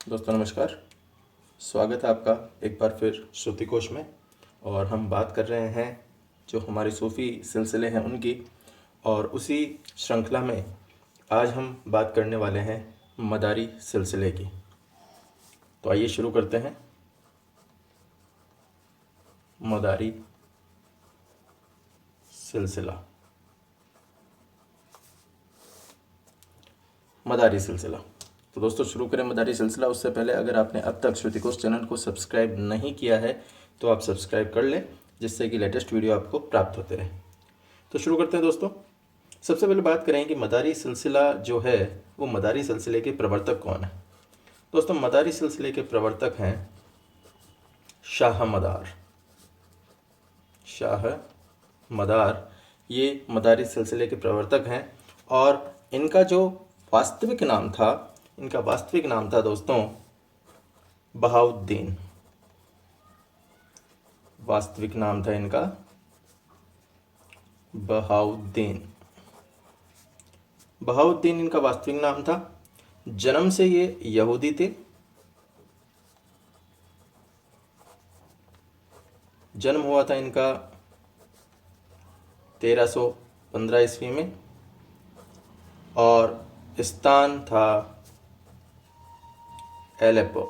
दोस्तों नमस्कार। स्वागत है आपका एक बार फिर श्रुति कोश में। और हम बात कर रहे हैं जो हमारे सूफ़ी सिलसिले हैं उनकी, और उसी श्रृंखला में आज हम बात करने वाले हैं मदारी सिलसिले की। तो आइए शुरू करते हैं। मदारी सिलसिला। मदारी सिलसिला। तो दोस्तों शुरू करें मदारी सिलसिला। उससे पहले अगर आपने अब तक श्रुति कोश चैनल को सब्सक्राइब नहीं किया है तो आप सब्सक्राइब कर लें, जिससे कि लेटेस्ट वीडियो आपको प्राप्त होते रहे। तो शुरू करते हैं दोस्तों। सबसे पहले बात करें कि मदारी सिलसिला जो है वो मदारी सिलसिले के प्रवर्तक कौन है। दोस्तों मदारी सिलसिले के प्रवर्तक हैं शाह मदार। शाह मदार ये मदारी सिलसिले के प्रवर्तक हैं। और इनका जो वास्तविक नाम था दोस्तों बहाउद्दीन। वास्तविक नाम था इनका बहाउद्दीन। बहाउद्दीन इनका वास्तविक नाम था। जन्म से ये यहूदी थे। जन्म हुआ था इनका 1315 ईस्वी में, और स्थान था एलेप्पो।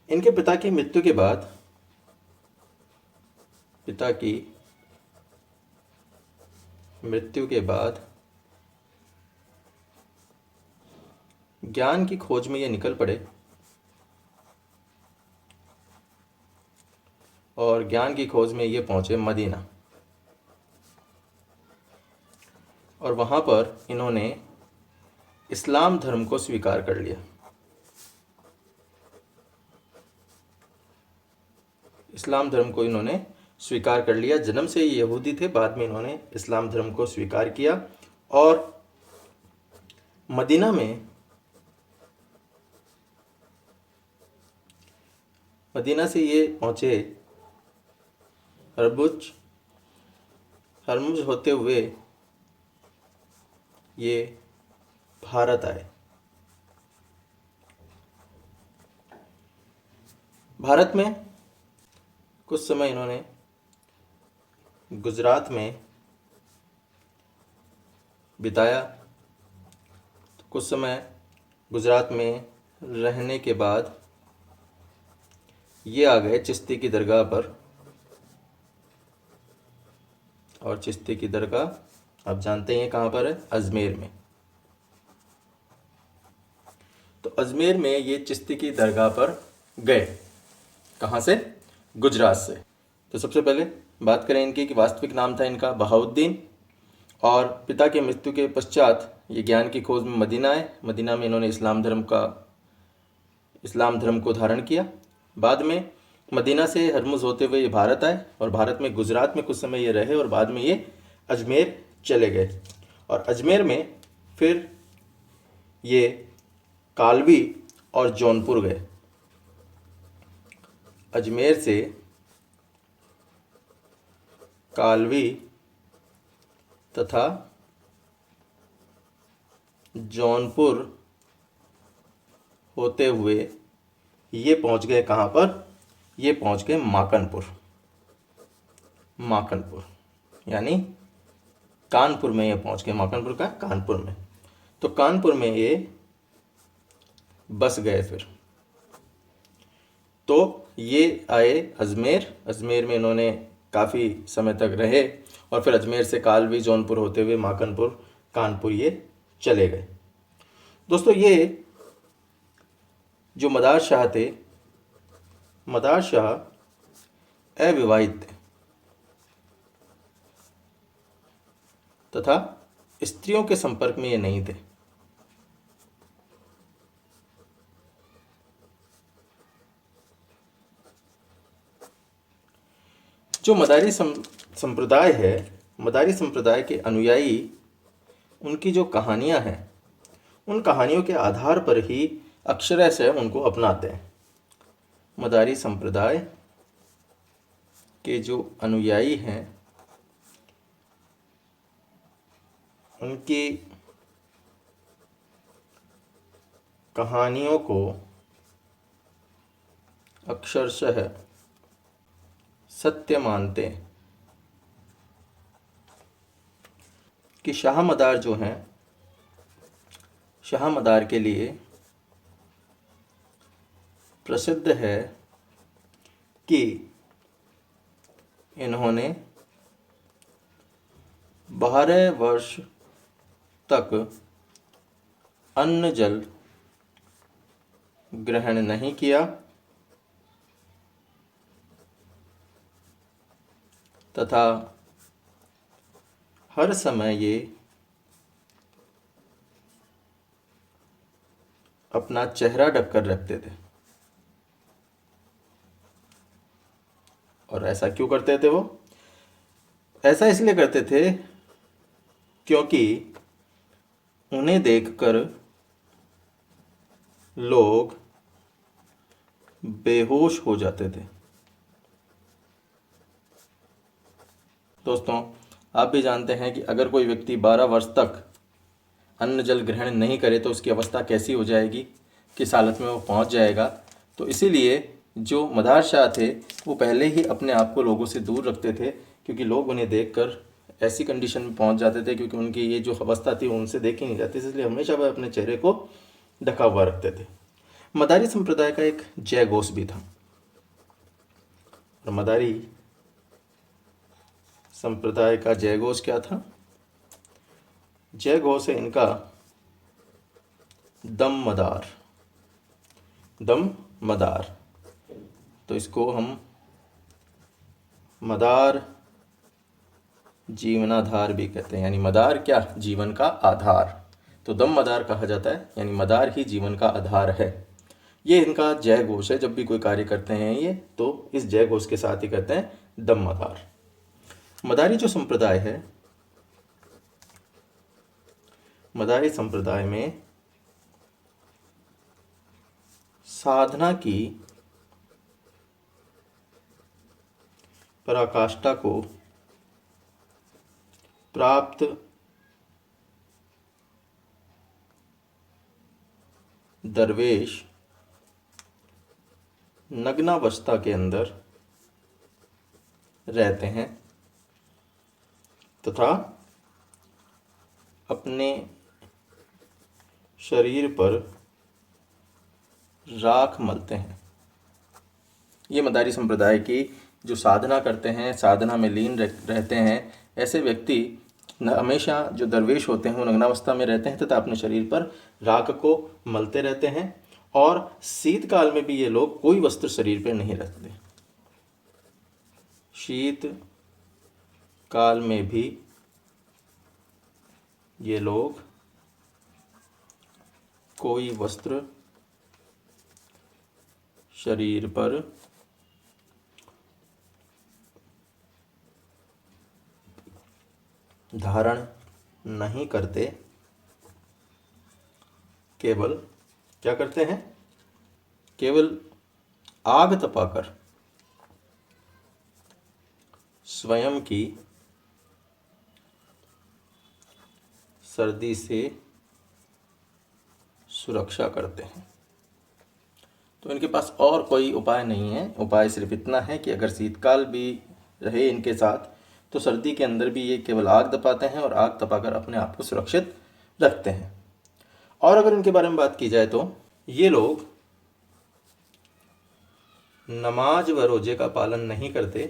इनके पिता की मृत्यु के बाद ज्ञान की खोज में ये निकल पड़े, और ज्ञान की खोज में ये पहुंचे मदीना। और वहाँ पर इन्होंने इस्लाम धर्म को स्वीकार कर लिया। इस्लाम धर्म को इन्होंने स्वीकार कर लिया। जन्म से ये यहूदी थे, बाद में इन्होंने इस्लाम धर्म को स्वीकार किया। और मदीना से ये पहुँचे हरमुज होते हुए ये भारत आए। भारत में कुछ समय इन्होंने गुजरात में बिताया। तो कुछ समय गुजरात में रहने के बाद ये आ गए चिश्ती की दरगाह पर। और चिश्ती की दरगाह आप जानते हैं कहाँ पर है, अजमेर में। तो अजमेर में ये चिश्ती की दरगाह पर गए। कहाँ से? गुजरात से। तो सबसे पहले बात करें इनकी कि वास्तविक नाम था इनका बहाउद्दीन। और पिता के मृत्यु के पश्चात ये ज्ञान की खोज में मदीना आए। मदीना में इन्होंने इस्लाम धर्म को धारण किया। बाद में मदीना से हरमुज होते हुए ये भारत आए, और भारत में गुजरात में कुछ समय ये रहे, और बाद में ये अजमेर चले गए। और अजमेर में फिर ये कालवी और जौनपुर गए। अजमेर से कालवी तथा जौनपुर होते हुए ये पहुंच गए कहाँ पर? ये पहुंच गए माकनपुर यानी कानपुर में ये पहुंच गए। माकनपुर का कानपुर में। तो कानपुर में ये बस गए। फिर तो ये आए अजमेर में इन्होंने काफ़ी समय तक रहे, और फिर अजमेर से कालवी जौनपुर होते हुए माकनपुर कानपुर ये चले गए। दोस्तों ये जो मदार शाह थे, मदार शाह अविवाहित थे तथा स्त्रियों के संपर्क में ये नहीं थे। जो मदारी संप्रदाय है, मदारी संप्रदाय के अनुयायी, उनकी जो कहानियां हैं, उन कहानियों के आधार पर ही अक्षरशः से उनको अपनाते हैं। मदारी संप्रदाय के जो अनुयायी हैं, उनकी कहानियों को अक्षरशः सत्य मानते कि शाह मदार जो हैं, शाह मदार के लिए प्रसिद्ध है कि इन्होंने 12 वर्ष तक अन्न जल ग्रहण नहीं किया तथा हर समय ये अपना चेहरा ढककर रखते थे। और ऐसा क्यों करते थे वो? ऐसा इसलिए करते थे क्योंकि उन्हें देखकर लोग बेहोश हो जाते थे। दोस्तों, आप भी जानते हैं कि अगर कोई व्यक्ति 12 वर्ष तक अन्न जल ग्रहण नहीं करे तो उसकी अवस्था कैसी हो जाएगी, किस हालत में वो पहुंच जाएगा। तो इसीलिए जो मदार शाह थे वो पहले ही अपने आप को लोगों से दूर रखते थे, क्योंकि लोग उन्हें देखकर ऐसी कंडीशन में पहुंच जाते थे क्योंकि उनकी ये जो अवस्था थी उनसे देखी नहीं जाती, इसलिए हमेशा वह अपने चेहरे को ढका हुआ रखते थे। मदारी संप्रदाय का एक जय घोष भी था। और मदारी संप्रदाय का जय घोष क्या था? जय घोष है इनका दम मदार। दम मदार, तो इसको हम मदार जीवनाधार भी कहते हैं, यानी मदार क्या? जीवन का आधार। तो दम मदार कहा जाता है, यानी मदार ही जीवन का आधार है। ये इनका जय घोष है। जब भी कोई कार्य करते हैं ये, तो इस जय घोष के साथ ही करते हैं, दम मदार। मदारी जो संप्रदाय है, मदारी संप्रदाय में साधना की पराकाष्ठा को प्राप्त दरवेश नग्नावस्था के अंदर रहते हैं तथा अपने शरीर पर राख मलते हैं। ये मदारी संप्रदाय की जो साधना करते हैं, साधना में लीन रहते हैं, ऐसे व्यक्ति हमेशा जो दरवेश होते हैं वो नग्नावस्था में रहते हैं तथा अपने शरीर पर राख को मलते रहते हैं। और शीतकाल में भी ये लोग कोई वस्त्र शरीर पर नहीं रखते। शीत काल में भी ये लोग कोई वस्त्र शरीर पर धारण नहीं करते। केवल क्या करते हैं? केवल आग तपाकर स्वयं की सर्दी से सुरक्षा करते हैं। तो इनके पास और कोई उपाय नहीं है। उपाय सिर्फ इतना है कि अगर शीतकाल भी रहे इनके साथ, तो सर्दी के अंदर भी ये केवल आग तपाते हैं और आग तपाकर अपने आप को सुरक्षित रखते हैं। और अगर इनके बारे में बात की जाए तो ये लोग नमाज व रोजे का पालन नहीं करते।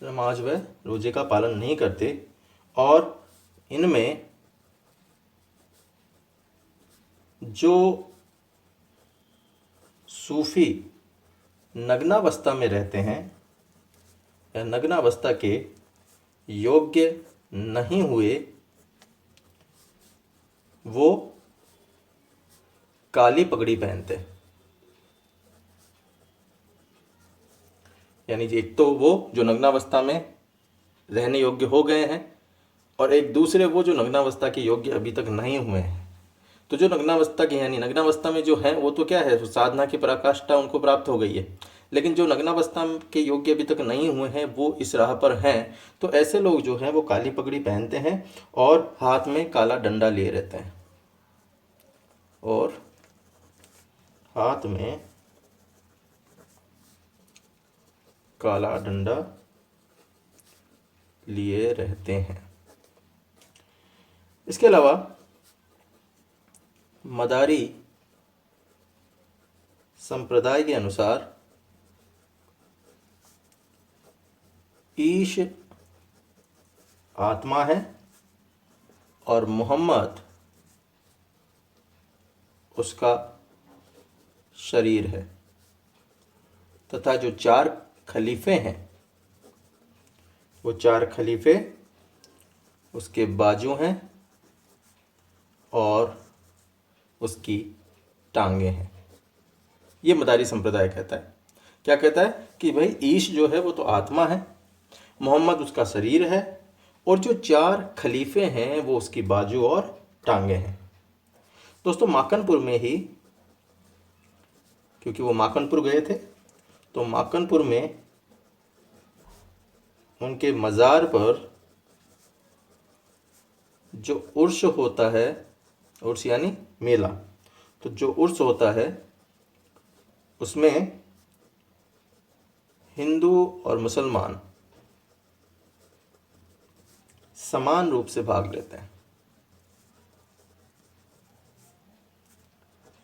नमाज व रोजे का पालन नहीं करते और इनमें जो सूफी नग्नावस्था में रहते हैं या नग्नावस्था के योग्य नहीं हुए, वो काली पगड़ी पहनते हैं। यानी एक तो वो जो नग्नावस्था में रहने योग्य हो गए हैं और एक दूसरे वो जो नग्नावस्था के योग्य अभी तक नहीं हुए हैं। तो जो नग्नावस्था के यानी नग्नावस्था में जो है वो तो क्या है, साधना की पराकाष्ठा उनको प्राप्त हो गई है, लेकिन जो नग्नावस्था के योग्य अभी तक नहीं हुए हैं वो इस राह पर हैं। तो ऐसे लोग जो हैं वो काली पगड़ी पहनते हैं और हाथ में काला डंडा लिए रहते हैं, और हाथ में काला डंडा लिए रहते हैं। इसके अलावा मदारी संप्रदाय के अनुसार ईश आत्मा है और मोहम्मद उसका शरीर है, तथा जो 4 खलीफे हैं वो 4 खलीफे उसके बाजू हैं और उसकी टांगे हैं। ये मदारी संप्रदाय कहता है। क्या कहता है कि भाई ईश जो है वो तो आत्मा है, मोहम्मद उसका शरीर है, और जो 4 खलीफे हैं वो उसकी बाजू और टांगे हैं। दोस्तों माकनपुर में ही, क्योंकि वो माकनपुर गए थे, तो माकनपुर में उनके मज़ार पर जो उर्स होता है, उर्स यानी मेला, तो जो उर्स होता है उसमें हिंदू और मुसलमान समान रूप से भाग लेते हैं।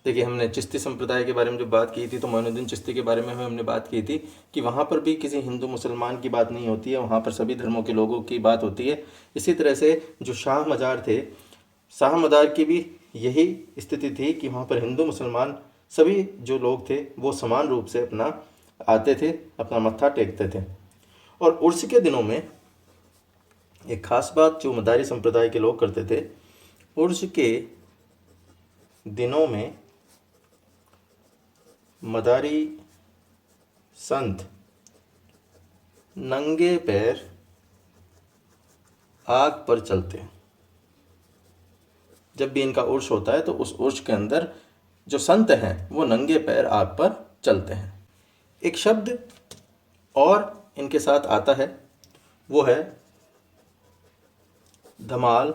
देखिए, हमने चिश्ती संप्रदाय के बारे में जब बात की थी तो मोइनुद्दीन चिश्ती के बारे में हमने बात की थी कि वहाँ पर भी किसी हिंदू मुसलमान की बात नहीं होती है, वहाँ पर सभी धर्मों के लोगों की बात होती है। इसी तरह से जो शाह मज़ार थे, शाह मज़ार की भी यही स्थिति थी कि वहाँ पर हिंदू मुसलमान सभी जो लोग थे वो समान रूप से अपना आते थे, अपना मत्था टेकते थे। और उर्स के दिनों में एक खास बात जो मदारी संप्रदाय के लोग करते थे, उर्स के दिनों में मदारी संत नंगे पैर आग पर चलते हैं। जब भी इनका उर्स होता है तो उस उर्स के अंदर जो संत हैं वो नंगे पैर आग पर चलते हैं। एक शब्द और इनके साथ आता है, वो है धमाल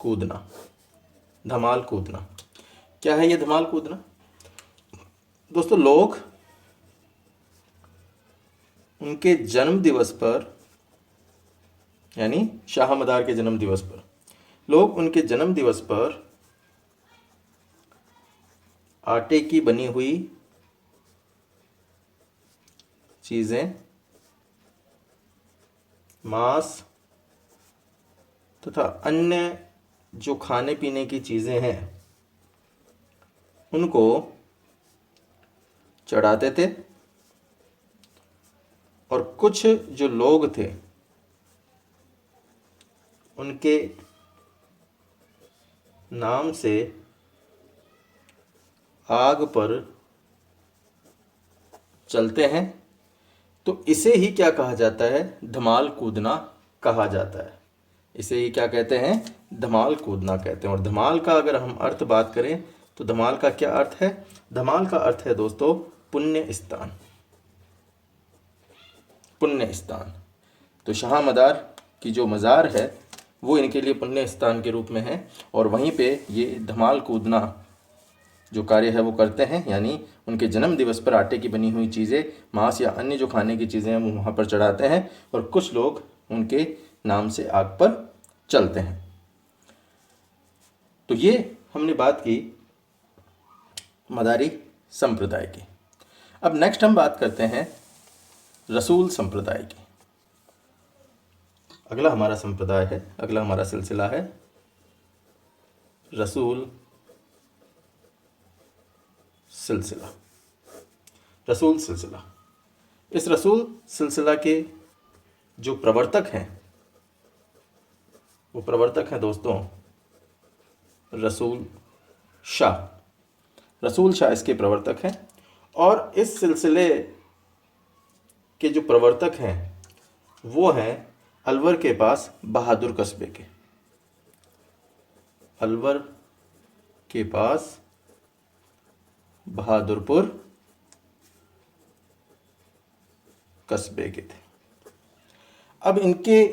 कूदना। धमाल कूदना क्या है? ये धमाल कूदना दोस्तों, लोग उनके जन्म दिवस पर, यानी शाह मदार के जन्म दिवस पर, लोग उनके जन्म दिवस पर आटे की बनी हुई चीज़ें, मांस तथा अन्य जो खाने पीने की चीज़ें हैं उनको चढ़ाते थे, और कुछ जो लोग थे उनके नाम से आग पर चलते हैं। तो इसे ही क्या कहा जाता है? धमाल कूदना कहा जाता है। इसे ही क्या कहते हैं? धमाल कूदना कहते हैं। और धमाल का अगर हम अर्थ बात करें तो धमाल का क्या अर्थ है? धमाल का अर्थ है दोस्तों पुण्य स्थान। पुण्य स्थान। तो शाह मदार की जो मज़ार है वो इनके लिए पुण्य स्थान के रूप में है, और वहीं पे ये धमाल कूदना जो कार्य है वो करते हैं। यानी उनके जन्म दिवस पर आटे की बनी हुई चीज़ें, मांस या अन्य जो खाने की चीज़ें हैं वो वहाँ पर चढ़ाते हैं, और कुछ लोग उनके नाम से आग पर चलते हैं। तो ये हमने बात की मदारी संप्रदाय की। अब नेक्स्ट हम बात करते हैं रसूल संप्रदाय की। अगला हमारा संप्रदाय है, अगला हमारा सिलसिला है रसूल सिलसिला। रसूल सिलसिला, इस रसूल सिलसिला के जो प्रवर्तक हैं वो प्रवर्तक हैं दोस्तों रसूल शाह। रसूल शाह इसके प्रवर्तक हैं, और इस सिलसिले के जो प्रवर्तक हैं वो हैं अलवर के पास बहादुर कस्बे के। अलवर के पास बहादुरपुर कस्बे के थे। अब इनके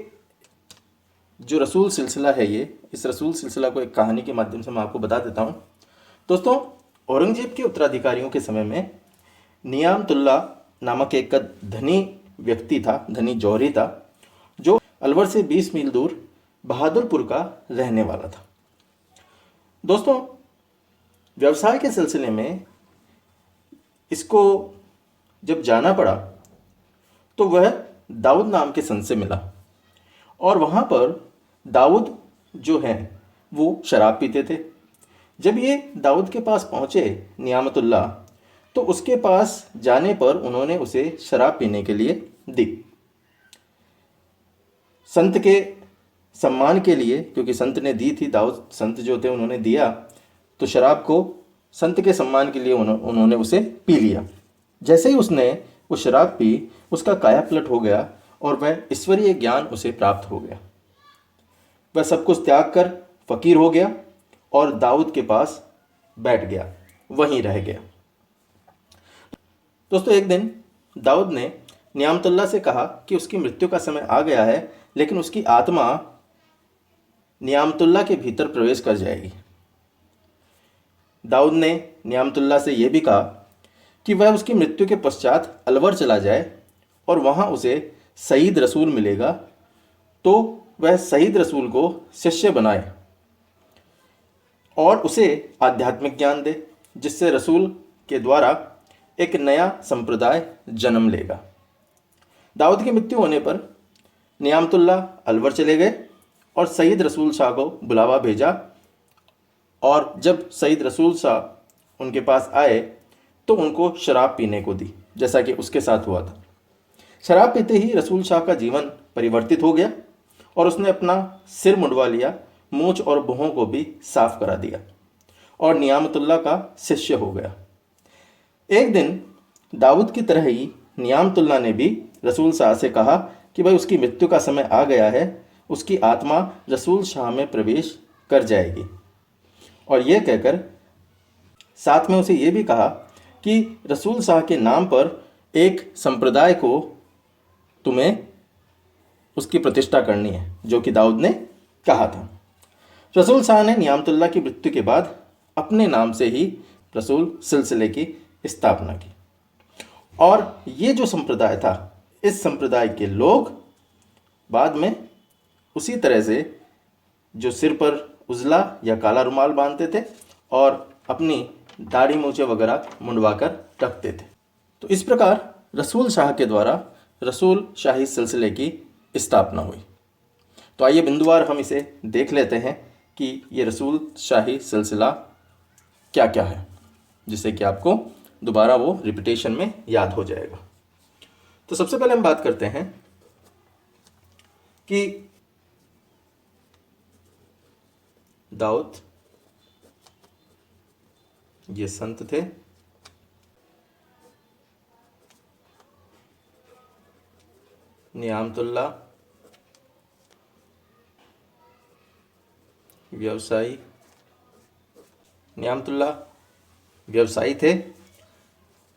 जो रसूल सिलसिला है, ये इस रसूल सिलसिला को एक कहानी के माध्यम से मैं आपको बता देता हूँ। दोस्तों, औरंगजेब के उत्तराधिकारियों के समय में नियामतुल्ला नामक एक धनी व्यक्ति था, धनी जौहरी था, जो अलवर से 20 मील दूर बहादुरपुर का रहने वाला था। दोस्तों, व्यवसाय के सिलसिले में इसको जब जाना पड़ा तो वह दाऊद नाम के संत से मिला, और वहाँ पर दाऊद जो हैं वो शराब पीते थे। जब ये दाऊद के पास पहुँचे नियामतुल्ला, तो उसके पास जाने पर उन्होंने उसे शराब पीने के लिए दी। संत के सम्मान के लिए, क्योंकि संत ने दी थी, दाऊद संत जो थे उन्होंने दिया, तो शराब को संत के सम्मान के लिए उन्होंने उसे पी लिया। जैसे ही उसने वो शराब पी, उसका कायापलट हो गया और वह ईश्वरीय ज्ञान उसे प्राप्त हो गया। वह सब कुछ त्याग कर फकीर हो गया और दाऊद के पास बैठ गया, वहीं रह गया। दोस्तों, एक दिन दाऊद ने नियामतुल्ला से कहा कि उसकी मृत्यु का समय आ गया है, लेकिन उसकी आत्मा नियामतुल्ला के भीतर प्रवेश कर जाएगी। दाऊद ने नियामतुल्ला से यह भी कहा कि वह उसकी मृत्यु के पश्चात अलवर चला जाए और वहाँ उसे सईद रसूल मिलेगा, तो वह सईद रसूल को शिष्य बनाए और उसे आध्यात्मिक ज्ञान दे, जिससे रसूल के द्वारा एक नया संप्रदाय जन्म लेगा। दाऊद की मृत्यु होने पर नियामतुल्ला अलवर चले गए और सईद रसूल शाह को बुलावा भेजा, और जब सईद रसूल शाह उनके पास आए तो उनको शराब पीने को दी, जैसा कि उसके साथ हुआ था। शराब पीते ही रसूल शाह का जीवन परिवर्तित हो गया और उसने अपना सिर मुंडवा लिया, मूंछ और भुहों को भी साफ करा दिया और नियामतुल्ला का शिष्य हो गया। एक दिन दाऊद की तरह ही नियामतुल्ला ने भी रसूल शाह से कहा कि भाई उसकी मृत्यु का समय आ गया है, उसकी आत्मा रसूल शाह में प्रवेश कर जाएगी। और यह कहकर साथ में उसे यह भी कहा कि रसूल शाह के नाम पर एक संप्रदाय को तुम्हें उसकी प्रतिष्ठा करनी है, जो कि दाऊद ने कहा था। रसूल शाह ने नियामतुल्ला की मृत्यु के बाद अपने नाम से ही रसूल सिलसिले की स्थापना की, और ये जो संप्रदाय था, इस संप्रदाय के लोग बाद में उसी तरह से जो सिर पर उजला या काला रुमाल बांधते थे और अपनी दाढ़ी मूछें वगैरह मुंडवा कर रखते थे। तो इस प्रकार रसूल शाह के द्वारा रसूल शाही सिलसिले की स्थापना हुई। तो आइए बिंदुवार हम इसे देख लेते हैं कि ये रसूल शाही सिलसिला क्या क्या है, जिससे कि आपको दोबारा वो रिपीटेशन में याद हो जाएगा। तो सबसे पहले हम बात करते हैं कि दाऊद ये संत थे, नियामतुल्ला व्यवसायी, नियामतुल्ला व्यवसायी थे।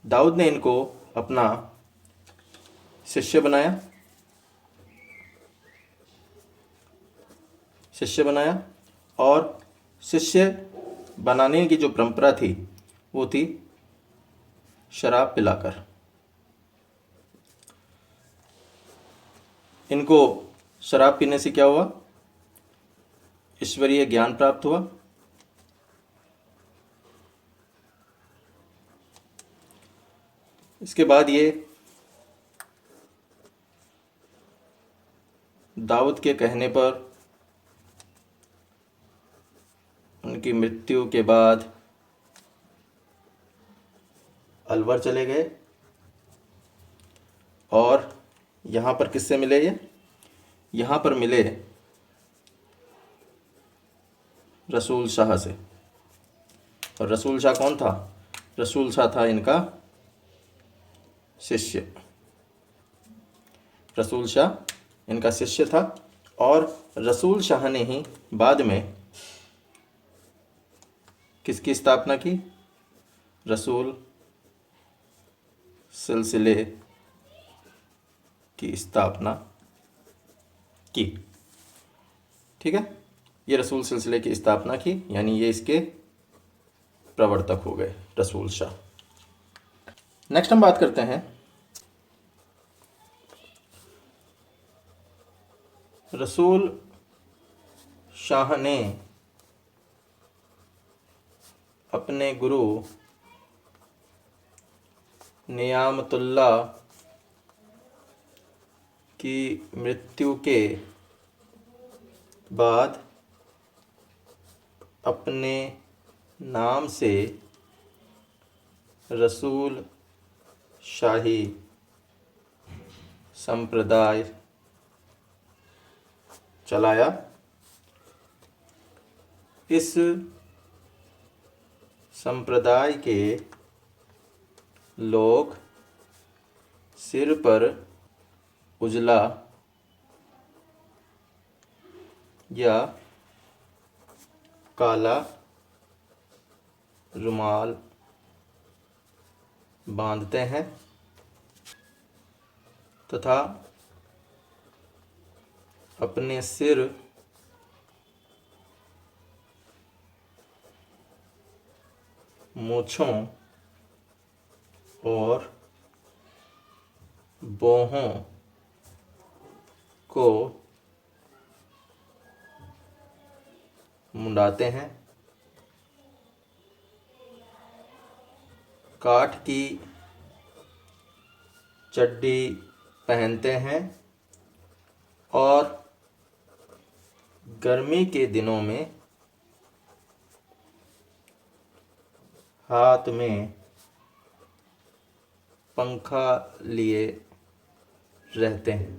दाऊद ने इनको अपना शिष्य बनाया और शिष्य बनाने की जो परंपरा थी वो थी शराब पिलाकर। इनको शराब पीने से क्या हुआ? ईश्वरीय ज्ञान प्राप्त हुआ। इसके बाद ये दाऊद के कहने पर उनकी मृत्यु के बाद अलवर चले गए और यहाँ पर किससे मिले? यहाँ पर मिले रसूल शाह से। और रसूल शाह कौन था? रसूल शाह था इनका शिष्य। रसूल शाह इनका शिष्य था और रसूल शाह ने ही बाद में किसकी स्थापना की? रसूल सिलसिले की स्थापना की। ठीक है, ये रसूल सिलसिले की स्थापना की, यानी ये इसके प्रवर्तक हो गए रसूल शाह। नेक्स्ट हम बात करते हैं रसूल शाह ने अपने गुरु नियामतुल्लाह की मृत्यु के बाद अपने नाम से रसूल शाही संप्रदाय चलाया। इस संप्रदाय के लोग सिर पर उजला या काला रुमाल बांधते हैं तथा अपने सिर मूँछों और बाहों को मुंडाते हैं। काठ की चड्डी पहनते हैं और गर्मी के दिनों में हाथ में पंखा लिए रहते हैं।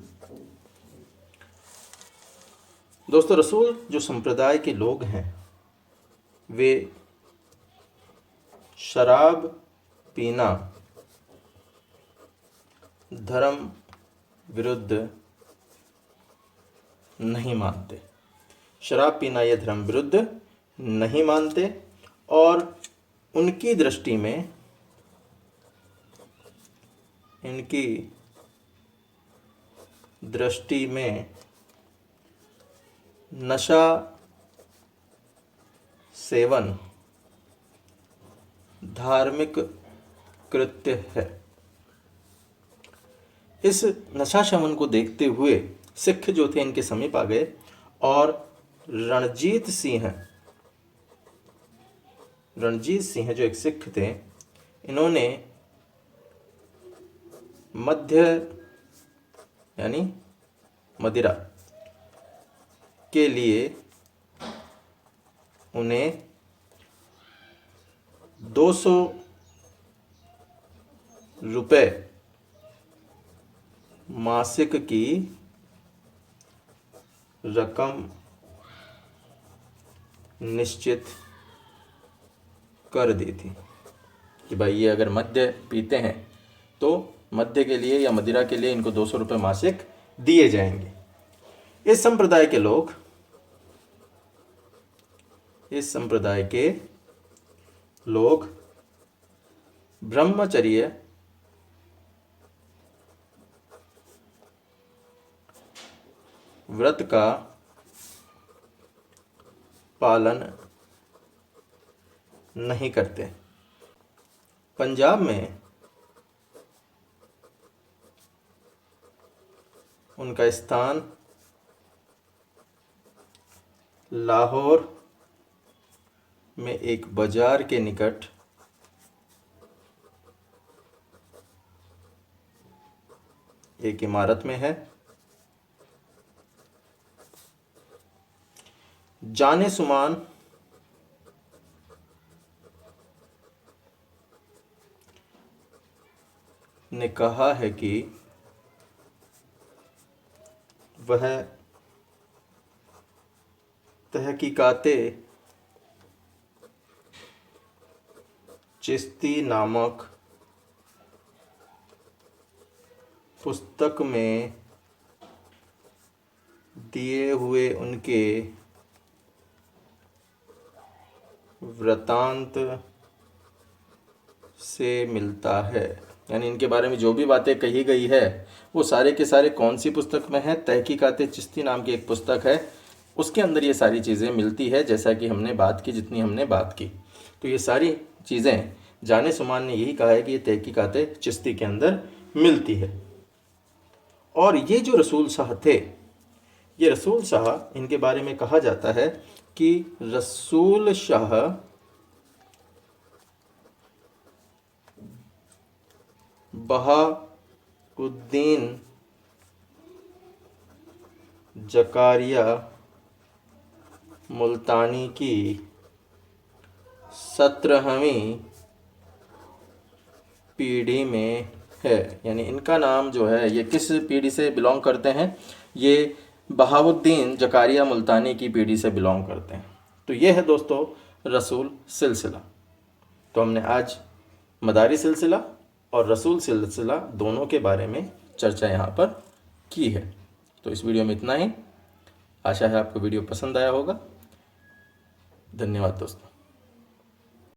दोस्तों, रसूल जो संप्रदाय के लोग हैं वे शराब पीना धर्म विरुद्ध नहीं मानते। शराब पीना ये धर्म विरुद्ध नहीं मानते और उनकी दृष्टि में, इनकी दृष्टि में नशा सेवन धार्मिक कृत्य है। इस नशा शमन को देखते हुए सिख जो थे इनके समीप आ गए और रणजीत सिंह जो एक सिख थे, इन्होंने मध्य यानी मदिरा के लिए उन्हें 200 रुपये मासिक की रकम निश्चित कर दी थी कि भाई ये अगर मद्य पीते हैं तो मद्य के लिए या मदिरा के लिए इनको 200 रुपये मासिक दिए जाएंगे। इस संप्रदाय के लोग ब्रह्मचर्य व्रत का पालन नहीं करते। पंजाब में उनका स्थान लाहौर में एक बाजार के निकट एक इमारत में है। जाने सुमान ने कहा है कि वह तहकीकाते चिश्ती नामक पुस्तक में दिए हुए उनके वृतांत से मिलता है। यानी इनके बारे में जो भी बातें कही गई है वो सारे के सारे कौन सी पुस्तक में है? तहकीकात चिश्ती नाम की एक पुस्तक है, उसके अंदर ये सारी चीज़ें मिलती है। जैसा कि हमने बात की, जितनी हमने बात की, तो ये सारी चीज़ें जाने सुमान ने यही कहा है कि ये तहकीकात चिश्ती के अंदर मिलती है। और ये जो रसूल शाह थे, ये रसूल शाह, इनके बारे में कहा जाता है कि रसूल शाह बहाउद्दीन जकारिया मुल्तानी की 17वीं पीढ़ी में है। यानी इनका नाम जो है, ये किस पीढ़ी से बिलोंग करते हैं? ये बहाउद्दीन जकारिया मुल्तानी की पीढ़ी से बिलोंग करते हैं। तो ये है दोस्तों रसूल सिलसिला। तो हमने आज मदारी सिलसिला और रसूल सिलसिला दोनों के बारे में चर्चा यहाँ पर की है। तो इस वीडियो में इतना ही। आशा है आपको वीडियो पसंद आया होगा। धन्यवाद दोस्तों।